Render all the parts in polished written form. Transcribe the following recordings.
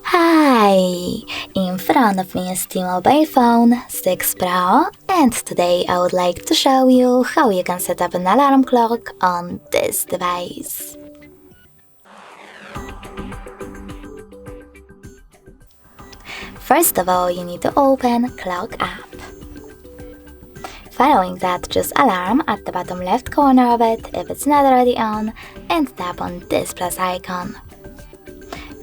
Hi! In front of me is T-Mobile phone 6 Pro, and today I would like to show you how you can set up an alarm clock on this device. First of all, you need to open Clock app. Following that, choose Alarm at the bottom left corner of it if it's not already on, and tap on this plus icon.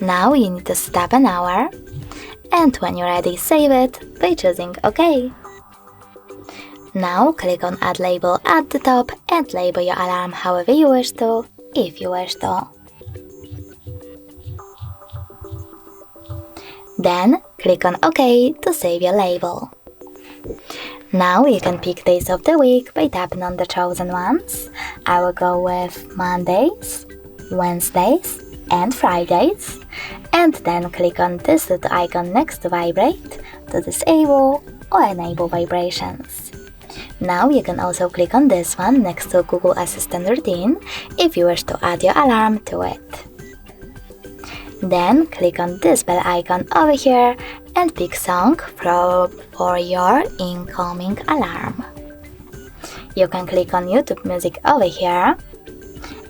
Now you need to set up an hour, and when you're ready, save it by choosing OK. Now click on Add Label at the top and label your alarm however you wish to, if you wish to. Then click on OK to save your label. Now you can pick days of the week by tapping on the chosen ones. I will go with Mondays, Wednesdays, and Fridays, and then click on this little icon next to Vibrate to disable or enable vibrations. Now you can also click on this one next to Google Assistant Routine if you wish to add your alarm to it. Then click on this bell icon over here and pick song for your incoming alarm. You can click on YouTube Music over here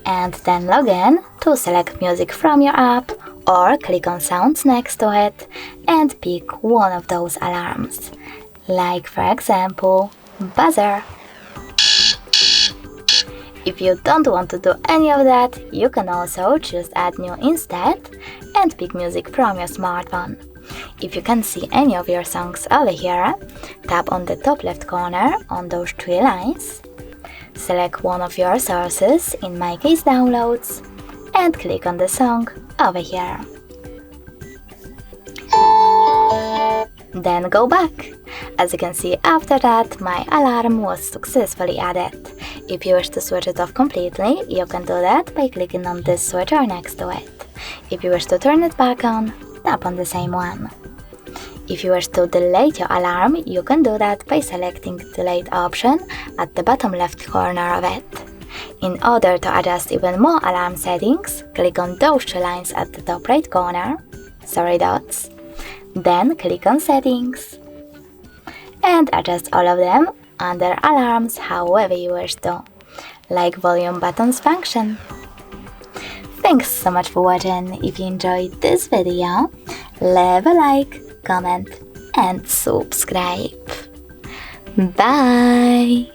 and then log in to select music from your app, or click on Sounds next to it and pick one of those alarms, like for example, buzzer. If you don't want to do any of that, you can also choose Add New instead and pick music from your smartphone. If you can't see any of your songs over here, tap on the top left corner on those three lines, select one of your sources, in my case Downloads, and click on the song over here. Then go back. As you can see, after that, my alarm was successfully added. If you wish to switch it off completely, you can do that by clicking on this switcher next to it. If you wish to turn it back on, tap on the same one. If you wish to delete your alarm, you can do that by selecting the Delete option at the bottom left corner of it. In order to adjust even more alarm settings, click on those two lines at the top right corner, dots. Then click on Settings and adjust all of them under Alarms however you wish to, like volume buttons function. Thanks so much for watching. If you enjoyed this video, leave a like, comment and subscribe. Bye!